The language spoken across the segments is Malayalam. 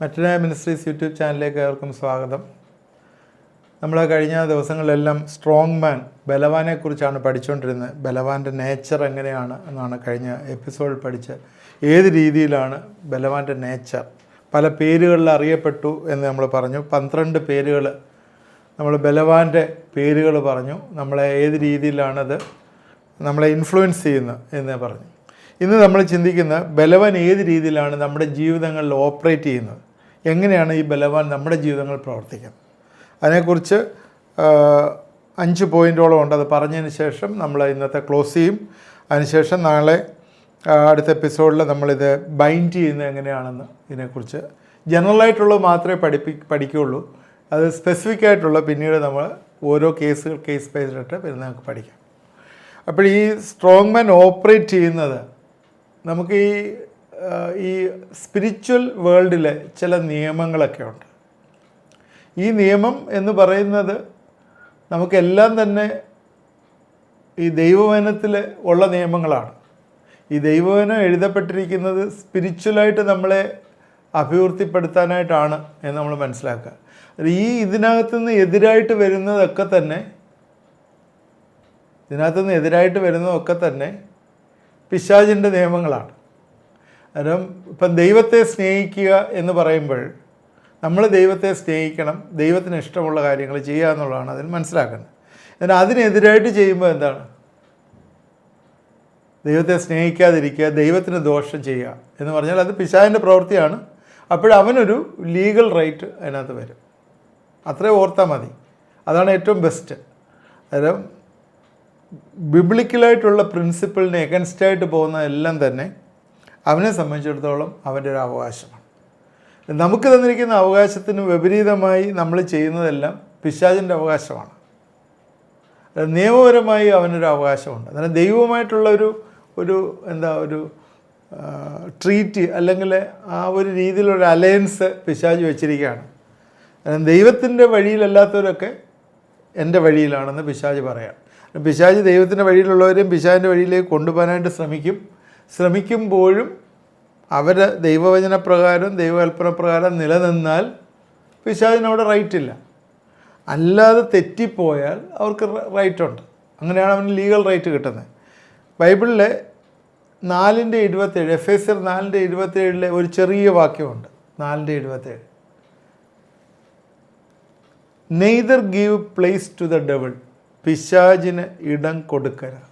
മറ്റനായ മിനിസ്ട്രീസ് യൂട്യൂബ് ചാനലിലേക്ക് ഏവർക്കും സ്വാഗതം. നമ്മൾ കഴിഞ്ഞ ദിവസങ്ങളിലെല്ലാം സ്ട്രോങ് മാൻ, ബലവാനെക്കുറിച്ചാണ് പഠിച്ചുകൊണ്ടിരുന്നത്. ബലവാൻ്റെ നേച്ചർ എങ്ങനെയാണ് എന്നാണ് കഴിഞ്ഞ എപ്പിസോഡിൽ പഠിച്ചത്. ഏത് രീതിയിലാണ് ബലവാൻ്റെ നേച്ചർ, പല പേരുകളിൽ അറിയപ്പെട്ടു എന്ന് നമ്മൾ പറഞ്ഞു. 12 പേരുകൾ നമ്മൾ ബലവാൻ്റെ പേരുകൾ പറഞ്ഞു. നമ്മളെ ഏത് രീതിയിലാണത് നമ്മളെ ഇൻഫ്ലുവൻസ് ചെയ്യുന്നത് എന്ന് പറഞ്ഞു. ഇന്ന് നമ്മൾ ചിന്തിക്കുന്ന ബലവാൻ ഏത് രീതിയിലാണ് നമ്മുടെ ജീവിതങ്ങളിൽ ഓപ്പറേറ്റ് ചെയ്യുന്നത്, എങ്ങനെയാണ് ഈ ബലവാൻ നമ്മുടെ ജീവിതങ്ങളിൽ പ്രവർത്തിക്കുന്നത്, അതിനെക്കുറിച്ച് 5 പോയിൻറ്റോളം ഉണ്ട്. അത് പറഞ്ഞതിന് ശേഷം നമ്മൾ ഇന്നത്തെ ക്ലോസ് ചെയ്യും. അതിനുശേഷം നാളെ അടുത്ത എപ്പിസോഡിൽ നമ്മളിത് ബൈൻഡ് ചെയ്യുന്നത് എങ്ങനെയാണെന്ന്, ഇതിനെക്കുറിച്ച് ജനറലായിട്ടുള്ളത് മാത്രമേ പഠിക്കുകയുള്ളൂ. അത് സ്പെസിഫിക് ആയിട്ടുള്ള പിന്നീട് നമ്മൾ ഓരോ കേസ് ബേസ്ഡിട്ട് പിന്നെ നമുക്ക് പഠിക്കാം. അപ്പോൾ ഈ സ്ട്രോങ് മാൻ ഓപ്പറേറ്റ് ചെയ്യുന്നത് നമുക്ക് ഈ സ്പിരിച്വൽ വേൾഡിലെ ചില നിയമങ്ങളൊക്കെ ഉണ്ട്. ഈ നിയമം എന്ന് പറയുന്നത് നമുക്കെല്ലാം തന്നെ ഈ ദൈവവചനത്തിൽ ഉള്ള നിയമങ്ങളാണ്. ഈ ദൈവവചനം എഴുതപ്പെട്ടിരിക്കുന്നത് സ്പിരിച്വലായിട്ട് നമ്മളെ അഭിവൃദ്ധിപ്പെടുത്താനായിട്ടാണ് എന്ന് നമ്മൾ മനസ്സിലാക്കുക. ഇതിനകത്തുനിന്ന് എതിരായിട്ട് വരുന്നതൊക്കെ തന്നെ പിശാചിൻ്റെ നിയമങ്ങളാണ്. കാരണം ഇപ്പം ദൈവത്തെ സ്നേഹിക്കുക എന്ന് പറയുമ്പോൾ നമ്മൾ ദൈവത്തെ സ്നേഹിക്കണം, ദൈവത്തിന് ഇഷ്ടമുള്ള കാര്യങ്ങൾ ചെയ്യുക എന്നുള്ളതാണ് അതിൽ മനസ്സിലാക്കുന്നത്. എന്നാൽ അതിനെതിരായിട്ട് ചെയ്യുമ്പോൾ എന്താണ്? ദൈവത്തെ സ്നേഹിക്കാതിരിക്കുക, ദൈവത്തിന് ദോഷം ചെയ്യുക എന്ന് പറഞ്ഞാൽ അത് പിശാചിൻ്റെ പ്രവൃത്തിയാണ്. അപ്പോഴവനൊരു ലീഗൽ റൈറ്റ് അതിനകത്ത് വരും. അത്രേ ഓർത്താൽ മതി. അതാണ് ഏറ്റവും ബെസ്റ്റ്. അന്നേരം ബിബ്ലിക്കലായിട്ടുള്ള പ്രിൻസിപ്പിളിന് എഗൻസ്റ്റായിട്ട് പോകുന്നതെല്ലാം തന്നെ അവനെ സംബന്ധിച്ചിടത്തോളം അവൻ്റെ ഒരു അവകാശമാണ്. നമുക്ക് തന്നിരിക്കുന്ന അവകാശത്തിന് വിപരീതമായി നമ്മൾ ചെയ്യുന്നതെല്ലാം പിശാചിൻ്റെ അവകാശമാണ്. നിയമപരമായി അവനൊരു അവകാശമുണ്ട്. അന്നേരം ദൈവവുമായിട്ടുള്ള ഒരു ട്രീറ്റ് അല്ലെങ്കിൽ ആ ഒരു രീതിയിലൊരു അലയൻസ് പിശാച് വെച്ചിരിക്കുകയാണ്. ദൈവത്തിൻ്റെ വഴിയിലല്ലാത്തവരൊക്കെ എൻ്റെ വഴിയിലാണെന്ന് പിശാച് പറയാം. പിശാച് ദൈവത്തിൻ്റെ വഴിയിലുള്ളവരെയും പിശാചിൻ്റെ വഴിയിലേക്ക് കൊണ്ടുപോകാനായിട്ട് ശ്രമിക്കുമ്പോഴും അവർ ദൈവവചനപ്രകാരം ദൈവകൽപ്പനപ്രകാരം നിലനിന്നാൽ പിശാചിനവിടെ റൈറ്റില്ല. അല്ലാതെ തെറ്റിപ്പോയാൽ അവർക്ക് റൈറ്റുണ്ട്. അങ്ങനെയാണ് അവന് ലീഗൽ റൈറ്റ് കിട്ടുന്നത്. ബൈബിളിലെ 4:27, എഫേസ്യർ 4:27 ഒരു ചെറിയ വാക്യമുണ്ട്. 4:27, neither give place to the devil, പിശാചിന് ഇടം കൊടുക്കരുത്.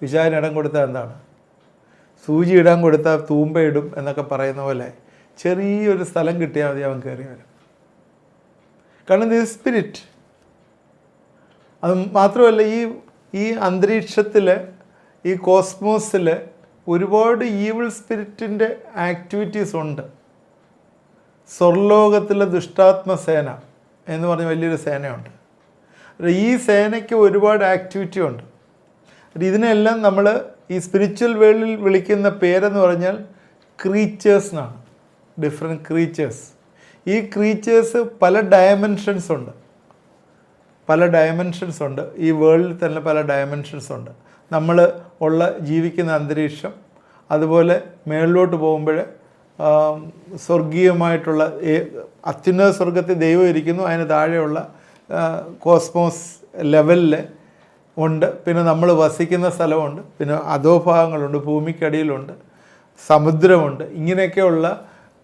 പിശാചിന് ഇടം കൊടുത്താൽ എന്താണ്? സൂചി ഇടാൻ കൊടുത്താൽ തൂമ്പയിടും എന്നൊക്കെ പറയുന്ന പോലെ ചെറിയൊരു സ്ഥലം കിട്ടിയാൽ മതി, അവൻ കയറി വരും. കാരണം ഇത് സ്പിരിറ്റ്. അത് മാത്രമല്ല, ഈ അന്തരീക്ഷത്തിൽ, ഈ കോസ്മോസിൽ ഒരുപാട് ഈവിൾ സ്പിരിറ്റിൻ്റെ ആക്ടിവിറ്റീസ് ഉണ്ട്. സ്വർലോകത്തിലെ ദുഷ്ടാത്മസേന എന്ന് പറഞ്ഞ വലിയൊരു സേനയുണ്ട്. ഈ സേനയ്ക്ക് ഒരുപാട് ആക്ടിവിറ്റി ഉണ്ട്. ഇതിനെല്ലാം നമ്മൾ ഈ സ്പിരിച്വൽ വേൾഡിൽ വിളിക്കുന്ന പേരെന്ന് പറഞ്ഞാൽ ക്രീച്ചേഴ്സ് എന്നാണ്. Different creatures. ഈ ക്രീച്ചേഴ്സ് പല ഡയമെൻഷൻസ് ഉണ്ട്. ഈ വേൾഡിൽ തന്നെ പല ഡയമെൻഷൻസ് ഉണ്ട്. നമ്മൾ ജീവിക്കുന്ന അന്തരീക്ഷം, അതുപോലെ മേളിലോട്ട് പോകുമ്പോൾ സ്വർഗീയമായിട്ടുള്ള അത്യുന്നത സ്വർഗത്തിൽ ദൈവം ഇരിക്കുന്നു, അതിന് താഴെയുള്ള കോസ്മോസ് ലെവലിൽ ഉണ്ട്. പിന്നെ നമ്മൾ വസിക്കുന്ന സ്ഥലമുണ്ട്, പിന്നെ അധോഭാഗങ്ങളുണ്ട്, ഭൂമിക്കടിയിലുണ്ട്, സമുദ്രമുണ്ട്. ഇങ്ങനെയൊക്കെയുള്ള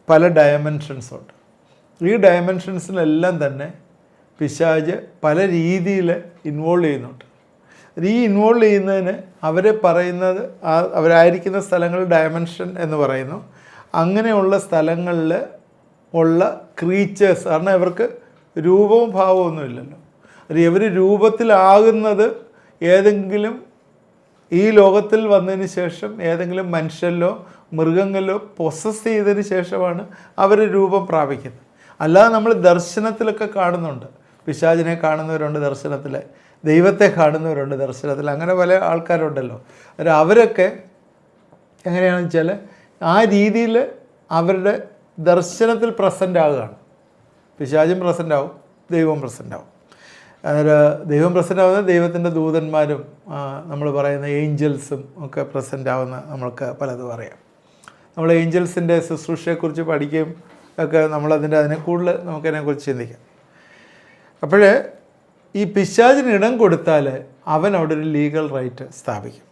പല ഡയമെൻഷൻസ് ഉണ്ട്. ഈ ഡയമെൻഷൻസിനെല്ലാം തന്നെ പിശാച് പല രീതിയിൽ ഇൻവോൾവ് ചെയ്യുന്നുണ്ട്. ഈ ഇൻവോൾവ് ചെയ്യുന്നതിന് അവരെ പറയുന്നത് അവരായിരിക്കുന്ന സ്ഥലങ്ങൾ ഡയമെൻഷൻ എന്ന് പറയുന്നു. അങ്ങനെയുള്ള സ്ഥലങ്ങളിൽ ഉള്ള ക്രീച്ചേഴ്സ്, കാരണം ഇവർക്ക് രൂപവും ഭാവവും ഒന്നുമില്ലല്ലോ. ഇവർ രൂപത്തിലാകുന്നത് ഏതെങ്കിലും ഈ ലോകത്തിൽ വന്നതിന് ശേഷം ഏതെങ്കിലും മനുഷ്യരിലോ മൃഗങ്ങളിലോ പൊസസ് ചെയ്തതിന് ശേഷമാണ് അവർ രൂപം പ്രാപിക്കുന്നത്. അല്ലാതെ നമ്മൾ ദർശനത്തിലൊക്കെ കാണുന്നുണ്ട്. പിശാചിനെ കാണുന്നവരുണ്ട് ദർശനത്തിൽ, ദൈവത്തെ കാണുന്നവരുണ്ട് ദർശനത്തിൽ. അങ്ങനെ പല ആൾക്കാരുണ്ടല്ലോ. അവരൊക്കെ എങ്ങനെയാണെന്ന് വെച്ചാൽ ആ രീതിയിൽ അവരുടെ ദർശനത്തിൽ പ്രസൻ്റ് ആവുകയാണ്. പിശാചും പ്രസൻ്റ് ആവും, ദൈവവും പ്രസൻ്റ് ആവും. ദൈവം പ്രസൻ്റ് ആവുന്ന ദൈവത്തിൻ്റെ ദൂതന്മാരും നമ്മൾ പറയുന്ന ഏഞ്ചൽസും ഒക്കെ പ്രസൻ്റ് ആവുന്ന നമ്മൾക്ക് പലതും അറിയാം. നമ്മൾ ഏഞ്ചൽസിൻ്റെ ശുശ്രൂഷയെക്കുറിച്ച് പഠിക്കുകയും ഒക്കെ അതിനെ കൂടുതൽ നമുക്കതിനെക്കുറിച്ച് ചിന്തിക്കാം. അപ്പോൾ ഈ പിശാചിന് ഇടം കൊടുത്താൽ അവൻ അവിടെ ഒരു ലീഗൽ റൈറ്റ് സ്ഥാപിക്കും.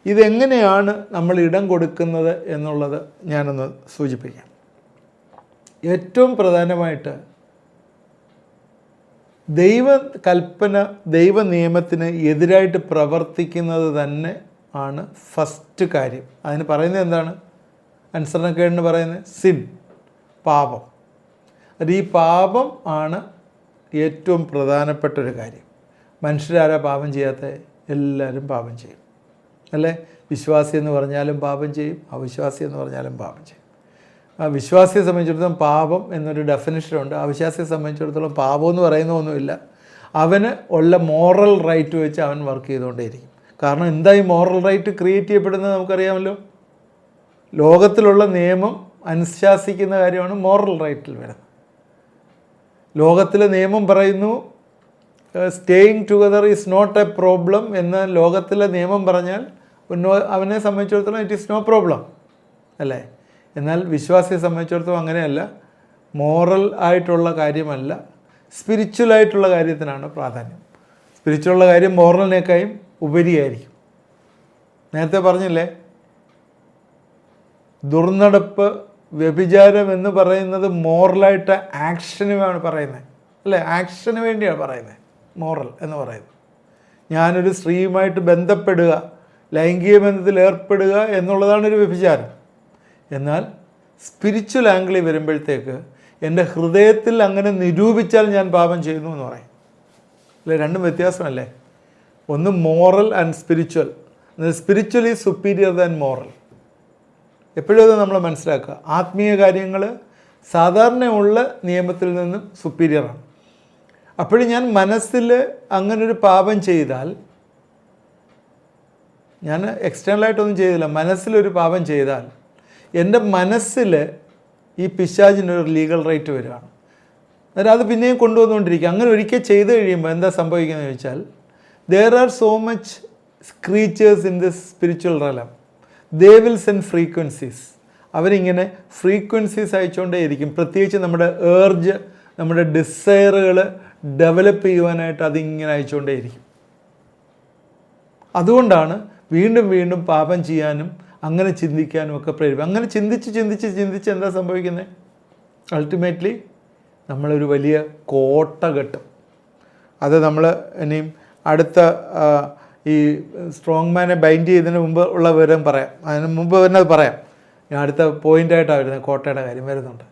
ഇതെങ്ങനെയാണ് നമ്മൾ ഇടം കൊടുക്കുന്നത് എന്നുള്ളത് ഞാനൊന്ന് സൂചിപ്പിക്കാം. ഏറ്റവും പ്രധാനമായിട്ട് ദൈവകൽപ്പന, ദൈവ നിയമത്തിന് എതിരായിട്ട് പ്രവർത്തിക്കുന്നത് തന്നെ ആണ് ഫസ്റ്റ് കാര്യം. അതിന് പറയുന്നത് എന്താണ്? അനുസരണക്കേടിന് പറയുന്നത് സിൻ, പാപം. അത് ഈ പാപം ആണ് ഏറ്റവും പ്രധാനപ്പെട്ടൊരു കാര്യം. മനുഷ്യരാരാ പാപം ചെയ്യാത്ത? എല്ലാവരും പാപം ചെയ്യും, അല്ലേ? വിശ്വാസി എന്ന് പറഞ്ഞാലും പാപം ചെയ്യും, അവിശ്വാസി എന്ന് പറഞ്ഞാലും പാപം ചെയ്യും. ആ വിശ്വാസിയെ സംബന്ധിച്ചിടത്തോളം പാപം എന്നൊരു ഡെഫിനിഷനുണ്ട്. അവിശ്വാസിയെ സംബന്ധിച്ചിടത്തോളം പാപം എന്ന് പറയുന്നൊന്നുമില്ല. അവന് ഉള്ള മോറൽ റൈറ്റ് വെച്ച് അവൻ വർക്ക് ചെയ്തുകൊണ്ടേയിരിക്കും. കാരണം എന്താ ഈ മോറൽ റൈറ്റ് ക്രിയേറ്റ് ചെയ്യപ്പെടുന്നത് നമുക്കറിയാമല്ലോ. ലോകത്തിലുള്ള നിയമം അനുശാസിക്കുന്ന കാര്യമാണ് മോറൽ റൈറ്റിൽ വരുന്നത്. ലോകത്തിലെ നിയമം പറയുന്നു staying together is not a problem എന്ന് ലോകത്തിലെ നിയമം പറഞ്ഞാൽ അവനെ സംബന്ധിച്ചിടത്തോളം ഇറ്റ് ഈസ് നോ പ്രോബ്ലം, അല്ലേ? എന്നാൽ വിശ്വാസിയെ സംബന്ധിച്ചിടത്തോളം അങ്ങനെയല്ല. മോറൽ ആയിട്ടുള്ള കാര്യമല്ല, സ്പിരിച്വലായിട്ടുള്ള കാര്യത്തിനാണ് പ്രാധാന്യം. സ്പിരിച്വലുള്ള കാര്യം മോറലിനേക്കാളും ഉപരിയായിരിക്കും. നേരത്തെ പറഞ്ഞില്ലേ, ദുർനടപ്പ്, വ്യഭിചാരം എന്ന് പറയുന്നത് മോറലായിട്ട് ആക്ഷനുമാണ് പറയുന്നത്, അല്ലേ? ആക്ഷന് വേണ്ടിയാണ് പറയുന്നത് മോറൽ എന്ന് പറയുന്നത്. ഞാനൊരു സ്ത്രീയുമായിട്ട് ബന്ധപ്പെടുക, ലൈംഗിക ബന്ധത്തിൽ ഏർപ്പെടുക എന്നുള്ളതാണ് ഒരു വ്യഭിചാരം. എന്നാൽ സ്പിരിച്വൽ ആംഗിളിൽ വരുമ്പോഴത്തേക്ക് എൻ്റെ ഹൃദയത്തിൽ അങ്ങനെ നിരൂപിച്ചാൽ ഞാൻ പാപം ചെയ്യുന്നു എന്ന് പറയും, അല്ലേ? രണ്ടും വ്യത്യാസമല്ലേ? ഒന്ന് moral and spiritual. Spiritual is superior than moral. എപ്പോഴും അത് നമ്മൾ മനസ്സിലാക്കുക. ആത്മീയ കാര്യങ്ങൾ സാധാരണയുള്ള നിയമത്തിൽ നിന്നും സുപ്പീരിയറാണ്. അപ്പോഴും ഞാൻ മനസ്സിൽ അങ്ങനൊരു പാപം ചെയ്താൽ, ഞാൻ എക്സ്റ്റേണലായിട്ടൊന്നും ചെയ്തില്ല, മനസ്സിലൊരു പാപം ചെയ്താൽ എൻ്റെ മനസ്സിൽ ഈ പിശാചിനൊരു ലീഗൽ റൈറ്റ് വരികയാണ്. അന്നേരം അത് പിന്നെയും കൊണ്ടുവന്നുകൊണ്ടിരിക്കുക. അങ്ങനെ ഒരിക്കൽ ചെയ്ത് കഴിയുമ്പോൾ എന്താ സംഭവിക്കുന്നത് ചോദിച്ചാൽ, there are so much creatures in this spiritual realm. They will send frequencies. അവരിങ്ങനെ ഫ്രീക്വൻസീസ് അയച്ചുകൊണ്ടേയിരിക്കും. പ്രത്യേകിച്ച് നമ്മുടെ ഏർജ്, നമ്മുടെ ഡിസയറുകൾ ഡെവലപ്പ് ചെയ്യുവാനായിട്ട് അതിങ്ങനെ അയച്ചുകൊണ്ടേയിരിക്കും. അതുകൊണ്ടാണ് വീണ്ടും വീണ്ടും പാപം ചെയ്യാനും അങ്ങനെ ചിന്തിക്കാനും ഒക്കെ പ്രേരിപ്പിക്കും. അങ്ങനെ ചിന്തിച്ച് എന്താ സംഭവിക്കുന്നത്? അൾട്ടിമേറ്റ്ലി നമ്മളൊരു വലിയ കോട്ട കെട്ടും. അത് നമ്മൾ ഇനിയും അടുത്ത ഈ സ്ട്രോങ് മാനെ ബൈൻഡ് ചെയ്തതിന് മുമ്പ് ഉള്ള വിവരം പറയാം. അതിന് മുമ്പ് തന്നെ അത് പറയാം. ഞാൻ അടുത്ത പോയിൻ്റായിട്ടാണ് വരുന്നത്, കോട്ടയുടെ കാര്യം വരുന്നുണ്ട്.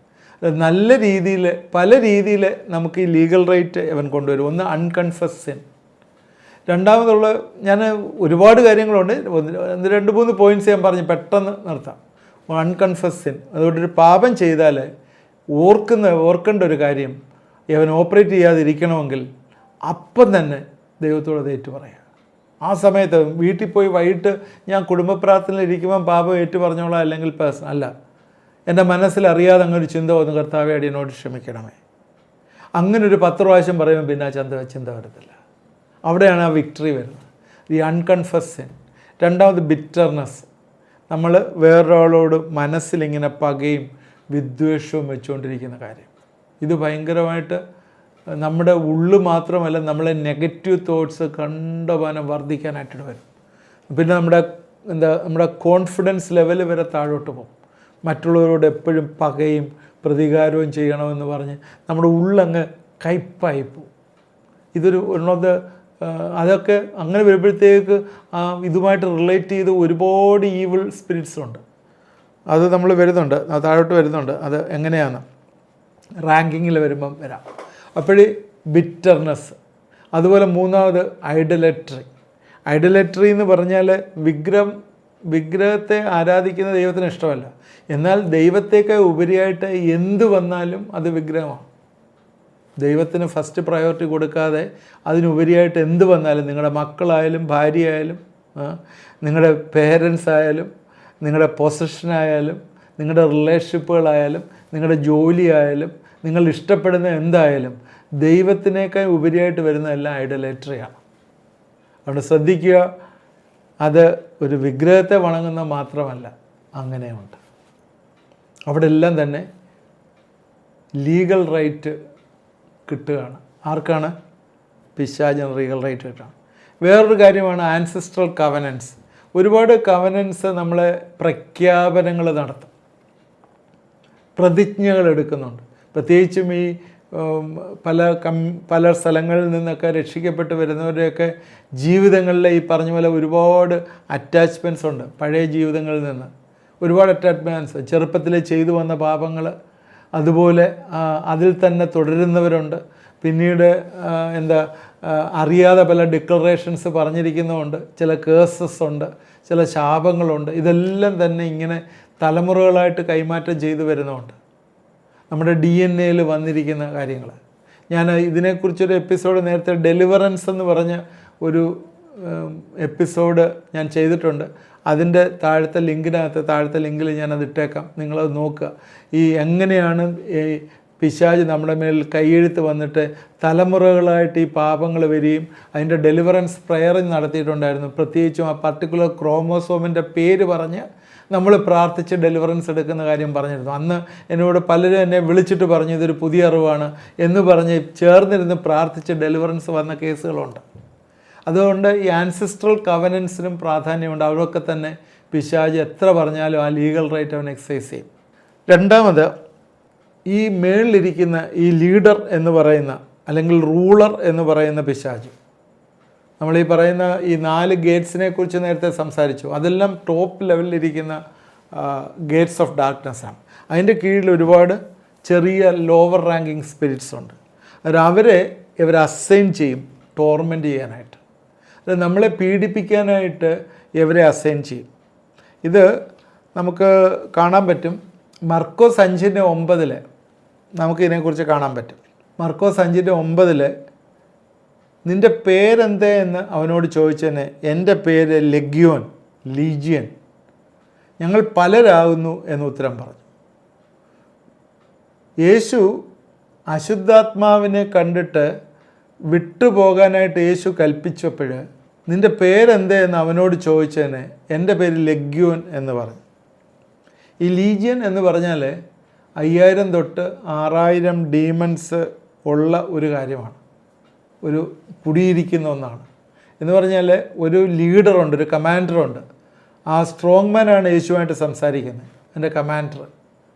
നല്ല രീതിയിൽ, പല രീതിയിൽ നമുക്ക് ഈ ലീഗൽ റൈറ്റ് ഇവൻ കൊണ്ടുവരും. ഒന്ന് അൺകൺഫസ് സിൻ. രണ്ടാമതുള്ള, ഞാൻ ഒരുപാട് കാര്യങ്ങളുണ്ട്, 2-3 പോയിൻറ്റ്സ് ഞാൻ പറഞ്ഞ് പെട്ടെന്ന് നിർത്താം. അൺകൺഫസ് സിൻ, അതുകൊണ്ടൊരു പാപം ചെയ്താൽ ഓർക്കേണ്ട ഒരു കാര്യം, ഇവൻ ഓപ്പറേറ്റ് ചെയ്യാതിരിക്കണമെങ്കിൽ അപ്പം തന്നെ ദൈവത്തോട് ഏറ്റു പറയുക. ആ സമയത്ത് വീട്ടിൽ പോയി വൈകിട്ട് ഞാൻ കുടുംബ പ്രാർത്ഥനയിൽ ഇരിക്കുമ്പം പാപം ഏറ്റു പറഞ്ഞോളാം, അല്ലെങ്കിൽ പേഴ്സൺ അല്ല, എൻ്റെ മനസ്സിൽ അറിയാതെ അങ്ങനൊരു ചിന്ത വന്നു, കർത്താവേ അടിയനോട് ക്ഷമിക്കണമേ. അങ്ങനൊരു 10 പ്രാവശ്യം പറയുമ്പോൾ പിന്നെ ആ ചിന്ത വരത്തില്ല. അവിടെയാണ് ആ വിക്ടറി വരുന്നത്, ഈ അൺകൺഫസ് സിൻ. രണ്ടാമത് ബിറ്റർനെസ്. നമ്മൾ വേറൊരാളോട് മനസ്സിലിങ്ങനെ പകയും വിദ്വേഷവും വെച്ചുകൊണ്ടിരിക്കുന്ന കാര്യം. ഇത് ഭയങ്കരമായിട്ട് നമ്മുടെ ഉള്ളു മാത്രമല്ല, നമ്മളെ നെഗറ്റീവ് തോട്ട്സ് കണ്ടമാനം വർദ്ധിക്കാനായിട്ട് വരും. പിന്നെ നമ്മുടെ കോൺഫിഡൻസ് ലെവൽ വരെ താഴോട്ട് പോകും. മറ്റുള്ളവരോട് എപ്പോഴും പകയും പ്രതികാരവും ചെയ്യണമെന്ന് പറഞ്ഞ് നമ്മുടെ ഉള്ളങ്ങ് കയ്പായി പോകും. ഇതൊരു ഒന്നത് അതൊക്കെ അങ്ങനെ വരുമ്പോഴത്തേക്ക് ഇതുമായിട്ട് റിലേറ്റ് ചെയ്ത് ഒരുപാട് ഈവിൾ സ്പിരിറ്റ്സ് ഉണ്ട്. അത് നമ്മൾ വരുന്നുണ്ട്, താഴോട്ട് വരുന്നുണ്ട്. അത് എങ്ങനെയാണ് റാങ്കിങ്ങിൽ വരുമ്പം വരാം. അപ്പോഴേ ബിറ്റർനെസ്. അതുപോലെ മൂന്നാമത് ഐഡലട്രി എന്ന് പറഞ്ഞാൽ വിഗ്രഹത്തെ ആരാധിക്കുന്ന ദൈവത്തിന് ഇഷ്ടമല്ല. എന്നാൽ ദൈവത്തേക്കാൾ ഉപരിയായിട്ട് എന്ത് വന്നാലും അത് വിഗ്രഹമാണ്. ദൈവത്തിന് ഫസ്റ്റ് പ്രയോറിറ്റി കൊടുക്കാതെ അതിനുപരിയായിട്ട് എന്ത് വന്നാലും, നിങ്ങളുടെ മക്കളായാലും ഭാര്യയായാലും നിങ്ങളുടെ പേരൻസ് ആയാലും നിങ്ങളുടെ പൊസഷനായാലും നിങ്ങളുടെ റിലേഷൻഷിപ്പുകളായാലും നിങ്ങളുടെ ജോലിയായാലും നിങ്ങൾ ഇഷ്ടപ്പെടുന്ന എന്തായാലും ദൈവത്തിനേക്കാൾ ഉപരിയായിട്ട് വരുന്നതെല്ലാം ഐഡലട്രിയാണ്. അതുകൊണ്ട് ശ്രദ്ധിക്കുക, അത് ഒരു വിഗ്രഹത്തെ വണങ്ങുന്ന മാത്രമല്ല, അങ്ങനെയുണ്ട്. അവിടെ എല്ലാം തന്നെ ലീഗൽ റൈറ്റ് കിട്ടുകയാണ്. ആർക്കാണ്? പിശാചിന് ലീഗൽ റൈറ്റ് കിട്ടുകയാണ്. വേറൊരു കാര്യമാണ് ആൻസിസ്ട്രൽ കവനൻസ്. ഒരുപാട് കവനൻസ് നമ്മളെ പ്രഖ്യാപനങ്ങൾ നടത്തും, പ്രതിജ്ഞകൾ എടുക്കുന്നുണ്ട്. പ്രത്യേകിച്ചും ഈ പല സ്ഥലങ്ങളിൽ നിന്നൊക്കെ രക്ഷിക്കപ്പെട്ട് വരുന്നവരുടെയൊക്കെ ജീവിതങ്ങളിലെ ഈ പറഞ്ഞ പോലെ ഒരുപാട് അറ്റാച്ച്മെൻറ്റ്സ് ഉണ്ട്. പഴയ ജീവിതങ്ങളിൽ നിന്ന് ഒരുപാട് അറ്റാച്ച്മെൻറ്റ്സ്, ചെറുപ്പത്തിൽ ചെയ്തു വന്ന പാപങ്ങൾ, അതുപോലെ അതിൽ തന്നെ തുടരുന്നവരുണ്ട്. പിന്നീട് അറിയാതെ പല ഡിക്ലറേഷൻസ് പറഞ്ഞിരിക്കുന്നതുകൊണ്ട് ചില കേസസ് ഉണ്ട്, ചില ശാപങ്ങളുണ്ട്. ഇതെല്ലാം തന്നെ ഇങ്ങനെ തലമുറകളായിട്ട് കൈമാറ്റം ചെയ്തു വരുന്നുണ്ട്. നമ്മുടെ DNA വന്നിരിക്കുന്ന കാര്യങ്ങൾ. ഞാൻ ഇതിനെക്കുറിച്ചൊരു എപ്പിസോഡ് നേരത്തെ ഡെലിവറൻസ് എന്ന് പറഞ്ഞ ഒരു എപ്പിസോഡ് ഞാൻ ചെയ്തിട്ടുണ്ട്. അതിൻ്റെ താഴത്തെ ലിങ്കിൽ ഞാനത് ഇട്ടേക്കാം, നിങ്ങളത് നോക്കുക. ഈ എങ്ങനെയാണ് ഈ പിശാച് നമ്മുടെ മേൽ കൈയെഴുത്ത് വന്നിട്ട് തലമുറകളായിട്ട് ഈ പാപങ്ങൾ വരികയും അതിൻ്റെ ഡെലിവറൻസ് പ്രെയർ നടത്തിയിട്ടുണ്ടായിരുന്നു. പ്രത്യേകിച്ചും ആ പർട്ടിക്കുലർ ക്രോമോസോമിൻ്റെ പേര് പറഞ്ഞ് നമ്മൾ പ്രാർത്ഥിച്ച് ഡെലിവറൻസ് എടുക്കുന്ന കാര്യം പറഞ്ഞിരുന്നു. അന്ന് എന്നോട് പലരും എന്നെ വിളിച്ചിട്ട് പറഞ്ഞു ഇതൊരു പുതിയ അറിവാണ് എന്ന് പറഞ്ഞ് ചേർന്നിരുന്ന് പ്രാർത്ഥിച്ച് ഡെലിവറൻസ് വന്ന കേസുകളുണ്ട്. അതുകൊണ്ട് ഈ ആൻസിസ്ട്രൽ കവനൻസിനും പ്രാധാന്യമുണ്ട്. അവിടെയൊക്കെ തന്നെ പിശാച് എത്ര പറഞ്ഞാലും ആ ലീഗൽ റൈറ്റ് അവൻ എക്സസൈസ് ചെയ്യും. രണ്ടാമത്, ഈ മേളിലിരിക്കുന്ന ഈ ലീഡർ എന്ന് പറയുന്ന അല്ലെങ്കിൽ റൂളർ എന്ന് പറയുന്ന പിശാച്, നമ്മൾ ഈ പറയുന്ന ഈ 4 ഗേറ്റ്സിനെ കുറിച്ച് നേരത്തെ സംസാരിച്ചു. അതെല്ലാം ടോപ്പ് ലെവലിലിരിക്കുന്ന ഗേറ്റ്സ് ഓഫ് ഡാർക്ക്നെസ്സാണ്. അതിൻ്റെ കീഴിൽ ഒരുപാട് ചെറിയ ലോവർ റാങ്കിങ് സ്പിരിറ്റ്സ് ഉണ്ട്. ഇവർ അസൈൻ ചെയ്യും ടോർമെൻറ്റ് ചെയ്യാനായിട്ട്. അത് നമ്മളെ പീഡിപ്പിക്കാനായിട്ട് ഇവരെ അസൈൻ ചെയ്യും. ഇത് നമുക്ക് കാണാൻ പറ്റും. മർക്കോസ് 5:9 നമുക്കിതിനെക്കുറിച്ച് കാണാൻ പറ്റും. മർക്കോസ് 5:9 നിൻ്റെ പേരെന്തേ എന്ന് അവനോട് ചോദിച്ചതിന് എൻ്റെ പേര് ലീജിയൻ, ഞങ്ങൾ പലരാകുന്നു എന്ന് ഉത്തരം പറഞ്ഞു. യേശു അശുദ്ധാത്മാവിനെ കണ്ടിട്ട് വിട്ടുപോകാനായിട്ട് യേശു കൽപ്പിച്ചപ്പോൾ നിൻ്റെ പേരെന്തേ എന്ന് അവനോട് ചോദിച്ചതിന് എൻ്റെ പേര് ലഗ്യോൻ എന്ന് പറഞ്ഞു. ഈ ലീജിയൻ എന്ന് പറഞ്ഞാൽ 5000 തൊട്ട് 6000 ഡീമൻസ് ഉള്ള ഒരു കാര്യമാണ്, ഒരു കുടിയിരിക്കുന്ന ഒന്നാണ്. എന്ന് പറഞ്ഞാൽ ഒരു ലീഡറുണ്ട്, ഒരു കമാൻഡറുണ്ട്. ആ സ്ട്രോങ് മാനാണ് യേശുവായിട്ട് സംസാരിക്കുന്നത്, എൻ്റെ കമാൻഡർ.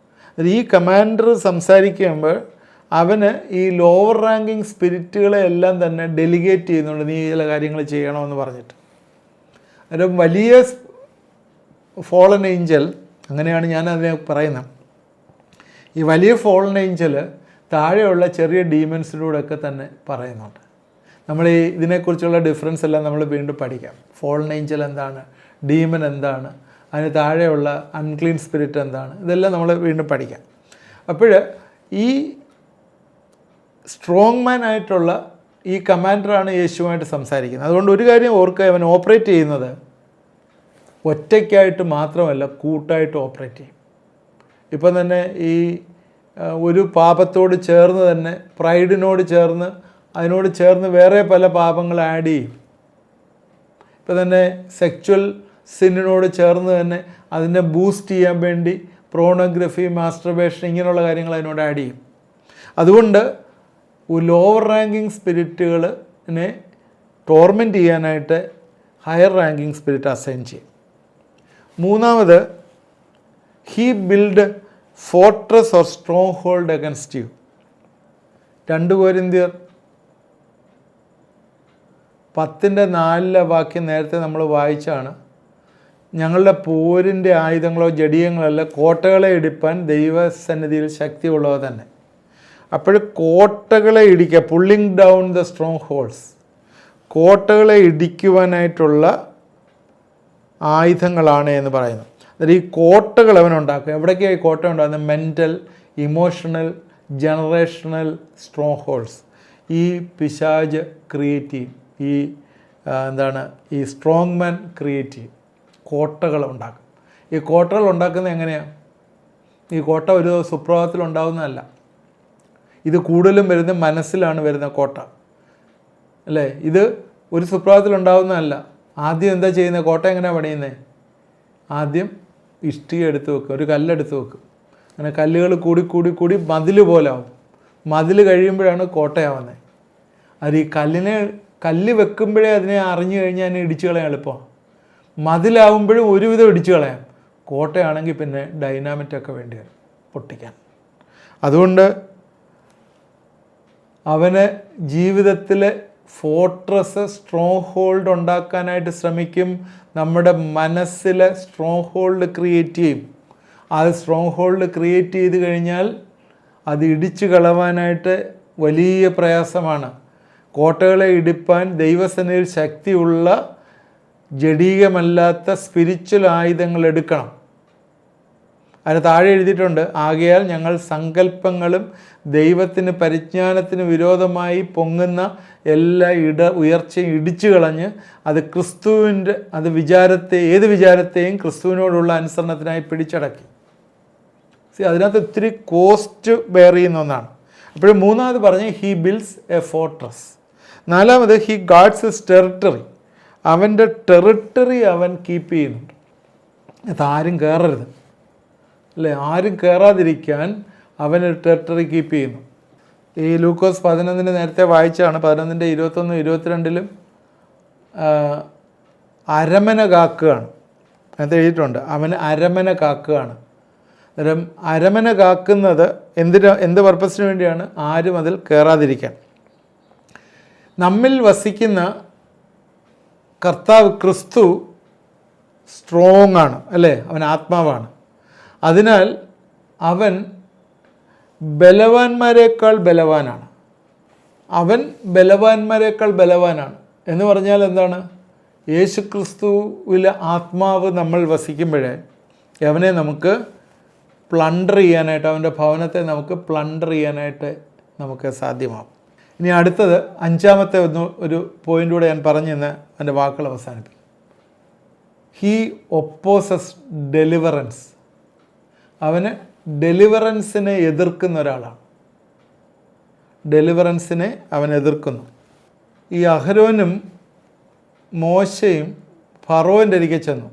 ഈ കമാൻഡർ സംസാരിക്കുമ്പോൾ അവന് ഈ ലോവർ റാങ്കിങ് സ്പിരിറ്റുകളെ എല്ലാം തന്നെ ഡെലിഗേറ്റ് ചെയ്യുന്നുണ്ട്, നീ ചില കാര്യങ്ങൾ ചെയ്യണമെന്ന് പറഞ്ഞിട്ട്. ഒരു വലിയ ഫോളൻ ഏഞ്ചൽ, അങ്ങനെയാണ് ഞാൻ അതിനെ പറയുന്നത്. ഈ വലിയ ഫോളൻ ഏഞ്ചൽ താഴെയുള്ള ചെറിയ ഡീമൻസിലൂടെയൊക്കെ തന്നെ പറയുന്നുണ്ട്. നമ്മൾ ഈ ഇതിനെക്കുറിച്ചുള്ള ഡിഫറൻസ് എല്ലാം നമ്മൾ വീണ്ടും പഠിക്കാം. ഫോളൻ ഏഞ്ചൽ എന്താണ്, ഡീമൻ എന്താണ്, അതിന് താഴെയുള്ള അൺക്ലീൻ സ്പിരിറ്റ് എന്താണ്, ഇതെല്ലാം നമ്മൾ വീണ്ടും പഠിക്കാം. അപ്പോൾ ഈ സ്ട്രോങ് മാൻ ആയിട്ടുള്ള ഈ കമാൻഡറാണ് യേശുവായിട്ട് സംസാരിക്കുന്നത്. അതുകൊണ്ട് ഒരു കാര്യം ഓർക്കുക, അവൻ ഓപ്പറേറ്റ് ചെയ്യുന്നത് ഒറ്റയ്ക്കായിട്ട് മാത്രമല്ല, കൂട്ടായിട്ട് ഓപ്പറേറ്റ് ചെയ്യും. ഇപ്പം തന്നെ ഈ ഒരു പാപത്തോട് ചേർന്ന് തന്നെ പ്രൈഡിനോട് ചേർന്ന് അതിനോട് ചേർന്ന് വേറെ പല പാപങ്ങൾ ആഡ് ചെയ്യും. ഇപ്പം തന്നെ സെക്ച്വൽ സിന്നിനോട് ചേർന്ന് തന്നെ അതിനെ ബൂസ്റ്റ് ചെയ്യാൻ വേണ്ടി പ്രോണോഗ്രഫി, മാസ്റ്റർബേഷൻ ഇങ്ങനെയുള്ള കാര്യങ്ങൾ അതിനോട് ആഡ് ചെയ്യും. അതുകൊണ്ട് ലോവർ റാങ്കിങ് സ്പിരിറ്റുകളിനെ ടോർമെൻറ്റ് ചെയ്യാനായിട്ട് ഹയർ റാങ്കിങ് സ്പിരിറ്റ് അസൈൻ ചെയ്യും. മൂന്നാമത്, he build fortress or strong hold against U. 2 കൊരിന്ത്യർ 10:4 വാക്യം നേരത്തെ നമ്മൾ വായിച്ചാണ്. ഞങ്ങളുടെ പോരിൻ്റെ ആയുധങ്ങളോ ജഡീയങ്ങളല്ല, കോട്ടകളെ ഇടിപ്പാൻ ദൈവസന്നിധിയിൽ ശക്തിയുള്ളവ തന്നെ. അപ്പോൾ കോട്ടകളെ ഇടിക്കുക, pulling down the strong holds, കോട്ടകളെ ഇടിക്കുവാനായിട്ടുള്ള ആയുധങ്ങളാണ് എന്ന് പറയുന്നു. അതായത് ഈ കോട്ടകൾ അവനുണ്ടാക്കും. എവിടേക്കാണ് ഈ കോട്ട ഉണ്ടാകുന്നത്? Mental, emotional, generational strong holds ഈ പിശാച് ക്രിയേറ്റ് ചെയ്യും. ഈ സ്ട്രോങ് മാൻ ക്രിയേറ്റ് ചെയ്യും, കോട്ടകൾ ഉണ്ടാക്കും. ഈ കോട്ടകൾ ഉണ്ടാക്കുന്നത് എങ്ങനെയാണ്? ഈ കോട്ട ഒരു സുപ്രഭാതത്തിൽ ഉണ്ടാകുന്നതല്ല. ഇത് കൂടുതലും വരുന്നത് മനസ്സിലാണ് വരുന്ന കോട്ട, അല്ലേ? ഇത് ഒരു സുപ്രഭാതത്തിൽ ഉണ്ടാകുന്നതല്ല. ആദ്യം എന്താ ചെയ്യുന്നത്? കോട്ട എങ്ങനെയാണ് പണിയുന്നത്? ആദ്യം ഇഷ്ടിക എടുത്ത് വെക്കും, ഒരു കല്ലെടുത്ത് വെക്കും. അങ്ങനെ കല്ലുകൾ കൂടി കൂടി കൂടി മതിൽ പോലെ ആവും. മതിൽ കഴിയുമ്പോഴാണ് കോട്ടയാവുന്നത്. അത് ഈ കല്ല് വെക്കുമ്പോഴേ അതിനെ അറിഞ്ഞു കഴിഞ്ഞാൽ അതിനെ ഇടിച്ചു കളയാൻ എളുപ്പമാണ്. മതിലാവുമ്പോഴും ഒരുവിധം ഇടിച്ചു കളയാം. കോട്ടയാണെങ്കിൽ പിന്നെ ഡൈനാമിറ്റൊക്കെ വേണ്ടി വരും പൊട്ടിക്കാൻ. അതുകൊണ്ട് അവന് ജീവിതത്തിലെ ഫോർട്രസ് സ്ട്രോങ് ഹോൾഡ് ഉണ്ടാക്കാനായിട്ട് ശ്രമിക്കും. നമ്മുടെ മനസ്സിലെ സ്ട്രോങ് ഹോൾഡ് ക്രിയേറ്റ് ചെയ്യും. അത് സ്ട്രോങ് ഹോൾഡ് ക്രിയേറ്റ് ചെയ്ത് കഴിഞ്ഞാൽ അത് ഇടിച്ചു കളവാനായിട്ട് വലിയ പ്രയാസമാണ്. കോട്ടകളെ ഇടിപ്പാൻ ദൈവസേനയിൽ ശക്തിയുള്ള ജഡീകമല്ലാത്ത സ്പിരിച്വൽ ആയുധങ്ങൾ എടുക്കണം. അതിന് താഴെ എഴുതിയിട്ടുണ്ട്, ആകയാൽ ഞങ്ങൾ സങ്കല്പങ്ങളും ദൈവത്തിന് പരിജ്ഞാനത്തിന് വിരോധമായി പൊങ്ങുന്ന എല്ലാ ഉയർച്ചയും ഇടിച്ചു കളഞ്ഞ് അത് ക്രിസ്തുവിൻ്റെ ഏത് വിചാരത്തെയും ക്രിസ്തുവിനോടുള്ള അനുസരണത്തിനായി പിടിച്ചടക്കി. അതിനകത്ത് ഒത്തിരി കോസ്റ്റ് ബെയർ ചെയ്യുന്ന ഒന്നാണ്. അപ്പോഴും മൂന്നാമത് പറഞ്ഞ് ഹീ ബിൽഡ്സ് എ ഫോർട്രസ്. നാലാമത് ഹീ ഗാർഡ്സ് ഹിസ് ടെറിട്ടറി. അവൻ്റെ ടെറിട്ടറി അവൻ കീപ്പ് ചെയ്യുന്നുണ്ട്. അതാരും കയറരുത് അല്ലേ, ആരും കയറാതിരിക്കാൻ അവന് ടെറിട്ടറി കീപ്പ് ചെയ്യുന്നു. ഈ ലൂക്കോസ് 11 നേരത്തെ വായിച്ചാണ്. 11:21-22 അരമന കാക്കുകയാണ്. അതിനകത്ത് എഴുതിയിട്ടുണ്ട്, അവന് അരമന കാക്കുകയാണ്. അന്നേരം അരമന കാക്കുന്നത് എന്ത് പർപ്പസിന് വേണ്ടിയാണ്? ആരും അതിൽ കയറാതിരിക്കാൻ. നമ്മിൽ വസിക്കുന്ന കർത്താവ് ക്രിസ്തു സ്ട്രോങ് ആണ് അല്ലേ, അവൻ ആത്മാവാണ്. അതിനാൽ അവൻ ബലവാന്മാരെക്കാൾ ബലവാനാണ്. അവൻ ബലവാന്മാരെക്കാൾ ബലവാനാണ് എന്ന് പറഞ്ഞാൽ എന്താണ്? യേശു ക്രിസ്തുവിലെ ആത്മാവ് നമ്മൾ വസിക്കുമ്പോഴേ അവനെ നമുക്ക് പ്ലണ്ടർ ചെയ്യാനായിട്ട്, അവൻ്റെ ഭവനത്തെ നമുക്ക് പ്ലണ്ടർ ചെയ്യാനായിട്ട് നമുക്ക് സാധ്യമാകും. ഇനി അടുത്തത് അഞ്ചാമത്തെ ഒരു പോയിൻ്റ് കൂടെ ഞാൻ പറഞ്ഞു തന്ന് എൻ്റെ വാക്കുകൾ അവസാനിപ്പിക്കും. He opposes deliverance. അവന് ഡെലിവറൻസിനെ എതിർക്കുന്ന ഒരാളാണ്. ഡെലിവറൻസിനെ അവൻ എതിർക്കുന്നു. ഈ അഹരോനും മോശയും ഫറോൻ്റെ അരികെ ചെന്നു.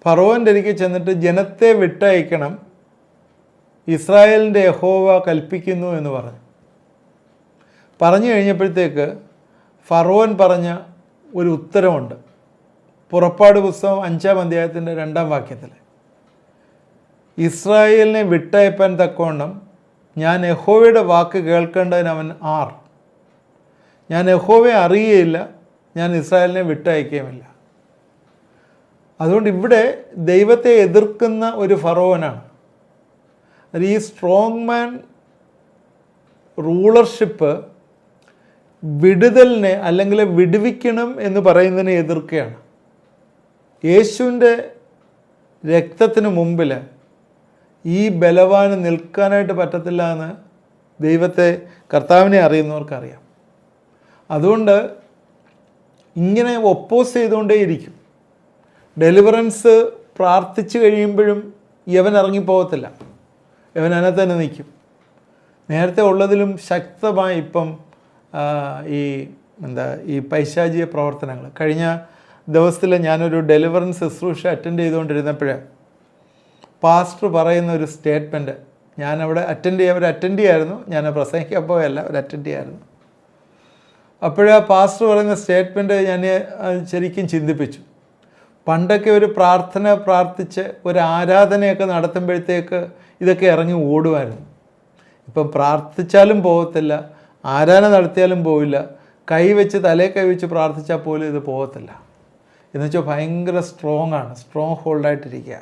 ഫറോൻ്റെ അരികെ ചെന്നിട്ട് ജനത്തെ വിട്ടയക്കണം, ഇസ്രായേലിൻ്റെ യഹോവ കൽപ്പിക്കുന്നു എന്ന് പറഞ്ഞു കഴിഞ്ഞപ്പോഴത്തേക്ക് ഫറോൻ പറഞ്ഞ ഒരു ഉത്തരമുണ്ട്. പുറപ്പാട് പുസ്തകം 5-ാം അധ്യായത്തിൻ്റെ 2-ാം വാക്യത്തിൽ, ഇസ്രായേലിനെ വിട്ടയപ്പാൻ തക്കവണ്ണം ഞാൻ യഹോവയുടെ വാക്ക് കേൾക്കേണ്ടതിന് അവൻ ഞാൻ യഹോവയെ അറിയുകയില്ല, ഞാൻ ഇസ്രായേലിനെ വിട്ടയക്കുകയുമില്ല. അതുകൊണ്ട് ഇവിടെ ദൈവത്തെ എതിർക്കുന്ന ഒരു ഫറോവനാണ്. ഈ സ്ട്രോങ് മാൻ റൂളർഷിപ്പ് വിടുതലിനെ അല്ലെങ്കിൽ വിടുവിക്കണം എന്ന് പറയുന്നതിനെ എതിർക്കുകയാണ്. യേശുവിൻ്റെ രക്തത്തിന് മുമ്പിൽ ഈ ബലവാന് നിൽക്കാനായിട്ട് പറ്റത്തില്ല എന്ന് കർത്താവിനെ അറിയുന്നവർക്കറിയാം. അതുകൊണ്ട് ഇങ്ങനെ ഒപ്പോസ് ചെയ്തുകൊണ്ടേയിരിക്കും. ഡെലിവറൻസ് പ്രാർത്ഥിച്ചു കഴിയുമ്പോഴും യവൻ ഇറങ്ങിപ്പോകത്തില്ല, യവൻ അതിനകത്ത് തന്നെ നിൽക്കും. നേരത്തെ ഉള്ളതിലും ശക്തമായി ഇപ്പം ഈ പൈശാചിക പ്രവർത്തനങ്ങൾ. കഴിഞ്ഞ ദിവസത്തിൽ ഞാനൊരു ഡെലിവറൻസ് ശുശ്രൂഷ അറ്റൻഡ് ചെയ്തുകൊണ്ടിരുന്നപ്പോൾ പാസ്റ്റർ പറയുന്ന ഒരു സ്റ്റേറ്റ്മെൻറ്റ്, ഞാനവിടെ അറ്റൻഡ് ചെയ്യായിരുന്നു, ഞാൻ പ്രസംഗിക്കാൻ പോയല്ല, ഒരു അറ്റൻഡ് ചെയ്യായിരുന്നു. അപ്പോഴാ പാസ്റ്റർ പറയുന്ന സ്റ്റേറ്റ്മെൻറ്റ് ഞാൻ ശരിക്കും ചിന്തിപ്പിച്ചു. പണ്ടൊക്കെ ഒരു പ്രാർത്ഥിച്ച് ഒരു ആരാധനയൊക്കെ നടത്തുമ്പോഴത്തേക്ക് ഇതൊക്കെ ഇറങ്ങി ഓടുമായിരുന്നു. ഇപ്പം പ്രാർത്ഥിച്ചാലും പോകത്തില്ല, ആരാധന നടത്തിയാലും പോവില്ല, തലയിൽ കൈവച്ച് പ്രാർത്ഥിച്ചാൽ പോലും ഇത് പോകത്തില്ല. എന്നുവെച്ചാൽ ഭയങ്കര സ്ട്രോങ് ഹോൾഡായിട്ടിരിക്കുക,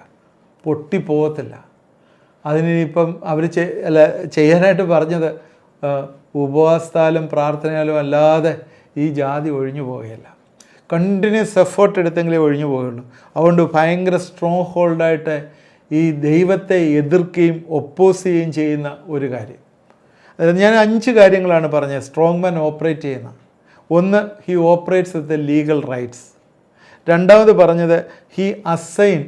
പൊട്ടിപ്പോകത്തില്ല. അതിനിപ്പം അവർ ചെയ്യാനായിട്ട് പറഞ്ഞത് ഉപവാസത്താലും പ്രാർത്ഥനയാലും അല്ലാതെ ഈ ജാതി ഒഴിഞ്ഞു പോവുകയില്ല. കണ്ടിന്യൂസ് എഫേർട്ട് എടുത്തെങ്കിലേ ഒഴിഞ്ഞു പോവുകയുള്ളൂ. അതുകൊണ്ട് ഭയങ്കര സ്ട്രോങ് ഹോൾഡായിട്ട് ഈ ദൈവത്തെ എതിർക്കുകയും ഒപ്പോസ് ചെയ്യുകയും ചെയ്യുന്ന ഒരു കാര്യം. അതായത് ഞാൻ 5 കാര്യങ്ങളാണ് പറഞ്ഞത് സ്ട്രോങ് മാൻ ഓപ്പറേറ്റ് ചെയ്യുന്ന. ഒന്ന്, he operates with the legal rights. രണ്ടാമത് പറഞ്ഞത് ഹി അസൈൻ,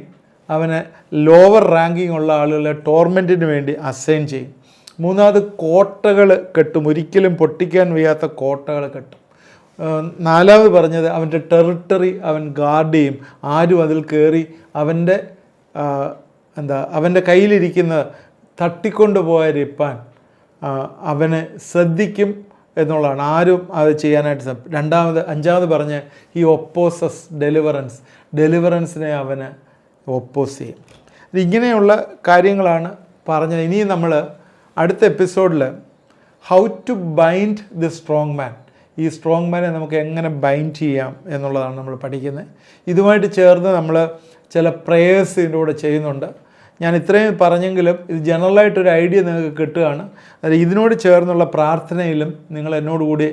അവന് ലോവർ റാങ്കിങ് ഉള്ള ആളുകളെ ടോർമെൻറ്റിന് വേണ്ടി അസൈൻ ചെയ്യും. മൂന്നാമത് കോട്ടകൾ കെട്ടും, ഒരിക്കലും പൊട്ടിക്കാൻ വയ്യാത്ത കോട്ടകൾ കെട്ടും. നാലാമത് പറഞ്ഞത് അവൻ്റെ ടെറിട്ടറി അവൻ ഗാർഡ് ചെയ്യും, ആരും അതിൽ കയറി അവൻ്റെ കയ്യിലിരിക്കുന്ന തട്ടിക്കൊണ്ടുപോയിരിക്കാൻ അവനെ ശ്രദ്ധിക്കും എന്നുള്ളതാണ്. ആരും അത് ചെയ്യാനായിട്ട് അഞ്ചാമത് പറഞ്ഞ് ഈ ഒപ്പോസസ് ഡെലിവറൻസിനെ അവന് ഒപ്പോസ് ചെയ്യും. ഇങ്ങനെയുള്ള കാര്യങ്ങളാണ് പറഞ്ഞത്. ഇനി നമ്മൾ അടുത്ത എപ്പിസോഡിൽ how to bind the strong man, ഈ സ്ട്രോങ് മാനെ നമുക്ക് എങ്ങനെ ബൈൻഡ് ചെയ്യാം എന്നുള്ളതാണ് നമ്മൾ പഠിക്കുന്നത്. ഇതുമായിട്ട് ചേർന്ന് നമ്മൾ ചില പ്രേയേഴ്സ് ഇതിൻ്റെ കൂടെ ചെയ്യുന്നുണ്ട്. ഞാൻ ഇത്രയും പറഞ്ഞെങ്കിലും ഇത് ജനറലായിട്ടൊരു ഐഡിയ നിങ്ങൾക്ക് കിട്ടുകയാണ്. അതായത് ഇതിനോട് ചേർന്നുള്ള പ്രാർത്ഥനയിലും നിങ്ങൾ എന്നോടുകൂടി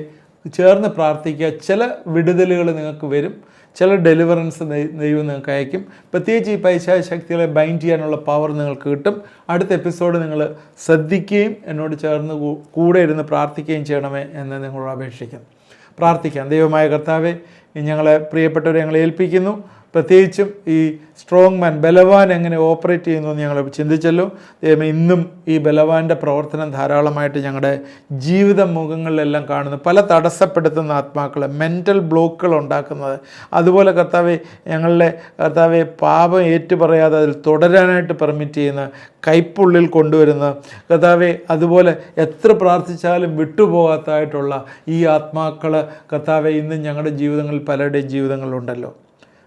ചേർന്ന് പ്രാർത്ഥിക്കുക. ചില വിടുതലുകൾ നിങ്ങൾക്ക് വരും, ചില ഡെലിവറൻസ് ദൈവം നിങ്ങൾക്ക് അയക്കും. പ്രത്യേകിച്ച് ഈ പൈശാചിക ശക്തികളെ ബൈൻഡ് ചെയ്യാനുള്ള പവർ നിങ്ങൾക്ക് കിട്ടും. അടുത്ത എപ്പിസോഡ് നിങ്ങൾ ശ്രദ്ധിക്കുകയും എന്നോട് ചേർന്ന് കൂടെ ഇരുന്ന് പ്രാർത്ഥിക്കുകയും ചെയ്യണമേ എന്ന് നിങ്ങളോട് അപേക്ഷിക്കുന്നു. പ്രാർത്ഥിക്കാം. ദൈവമായ കർത്താവേ, ഞങ്ങളെ പ്രിയപ്പെട്ടവരെ ഞങ്ങളെ ഏൽപ്പിക്കുന്നു. പ്രത്യേകിച്ചും ഈ സ്ട്രോങ് മാൻ, ബലവാൻ എങ്ങനെ ഓപ്പറേറ്റ് ചെയ്യുന്നു എന്ന് ഞങ്ങൾ ചിന്തിച്ചല്ലോ. ദൈവമേ, ഇന്നും ഈ ബലവാൻ്റെ പ്രവർത്തനം ധാരാളമായിട്ട് ഞങ്ങളുടെ ജീവിത മുഖങ്ങളിലെല്ലാം കാണുന്നു. പല തടസ്സപ്പെടുത്തുന്ന ആത്മാക്കൾ, മെൻ്റൽ ബ്ലോക്കുകൾ ഉണ്ടാക്കുന്നത്, അതുപോലെ കർത്താവെ പാപം ഏറ്റുപറയാതെ അതിൽ തുടരാനായിട്ട് പെർമിറ്റ് ചെയ്യുന്ന, കൈപ്പുള്ളിൽ കൊണ്ടുവരുന്ന കർത്താവെ, അതുപോലെ എത്ര പ്രാർത്ഥിച്ചാലും വിട്ടുപോകാത്തതായിട്ടുള്ള ഈ ആത്മാക്കൾ കർത്താവെ ഇന്നും ഞങ്ങളുടെ ജീവിതങ്ങളിൽ പലരുടെയും ജീവിതങ്ങളിലുണ്ടല്ലോ.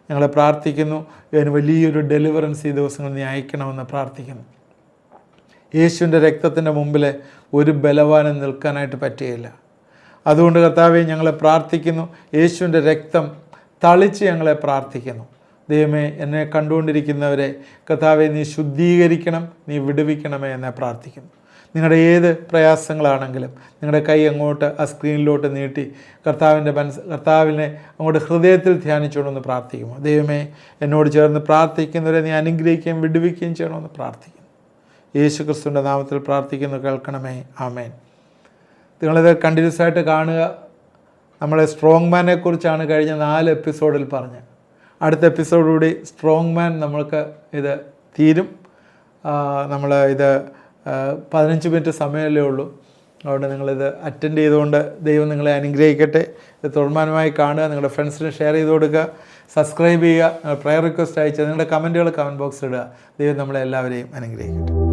ഞങ്ങളെ പ്രാർത്ഥിക്കുന്നു, ഇതിന് വലിയൊരു ഡെലിവറൻസ് ഈ ദിവസങ്ങൾ നീ അയക്കണമെന്ന് പ്രാർത്ഥിക്കുന്നു. യേശുവിൻ്റെ രക്തത്തിൻ്റെ മുമ്പിൽ ഒരു ബലവാനും നിൽക്കാനായിട്ട് പറ്റുകയില്ല. അതുകൊണ്ട് കർത്താവെ ഞങ്ങളെ പ്രാർത്ഥിക്കുന്നു, യേശുവിൻ്റെ രക്തം തളിച്ച് ഞങ്ങളെ പ്രാർത്ഥിക്കുന്നു. ദൈവമേ, എന്നെ കണ്ടുകൊണ്ടിരിക്കുന്നവരെ കർത്താവെ നീ ശുദ്ധീകരിക്കണം, നീ വിടുവിക്കണമേ എന്നെ പ്രാർത്ഥിക്കുന്നു. നിങ്ങളുടെ ഏത് പ്രയാസങ്ങളാണെങ്കിലും നിങ്ങളുടെ കൈ അങ്ങോട്ട് ആ സ്ക്രീനിലോട്ട് നീട്ടി കർത്താവിനെ അങ്ങോട്ട് ഹൃദയത്തിൽ ധ്യാനിച്ചുകൊണ്ടെന്ന് പ്രാർത്ഥിക്കുമോ? ദൈവമേ, എന്നോട് ചേർന്ന് പ്രാർത്ഥിക്കുന്നവരെ നീ അനുഗ്രഹിക്കുകയും വിടുവിക്കുകയും ചെയ്യണമെന്ന് പ്രാർത്ഥിക്കുന്നു. യേശു ക്രിസ്തുവിൻ്റെ നാമത്തിൽ പ്രാർത്ഥിക്കുന്നു, കേൾക്കണമേ. ആമേൻ. നിങ്ങളിത് കണ്ടിന്യൂസ് ആയിട്ട് കാണുക. നമ്മളെ സ്ട്രോങ് മാനെ കുറിച്ചാണ് കഴിഞ്ഞ 4 എപ്പിസോഡിൽ പറഞ്ഞത്. അടുത്ത എപ്പിസോഡുകൂടി സ്ട്രോങ് മാൻ നമ്മൾക്ക് ഇത് തീരും. നമ്മൾ ഇത് 15 മിനിറ്റ് സമയമല്ലേ ഉള്ളൂ. അതുകൊണ്ട് നിങ്ങളിത് അറ്റൻഡ് ചെയ്തുകൊണ്ട് ദൈവം നിങ്ങളെ അനുഗ്രഹിക്കട്ടെ. ഇത് തുടർമാനമായി കാണുക, നിങ്ങളുടെ ഫ്രണ്ട്സിന് ഷെയർ ചെയ്ത് കൊടുക്കുക, സബ്സ്ക്രൈബ് ചെയ്യുക, പ്രയർ റിക്വസ്റ്റ് അയച്ച് നിങ്ങളുടെ കമൻറ്റുകൾ കമൻറ്റ് ബോക്സിൽ ഇടുക. ദൈവം നമ്മളെ എല്ലാവരെയും അനുഗ്രഹിക്കട്ടെ.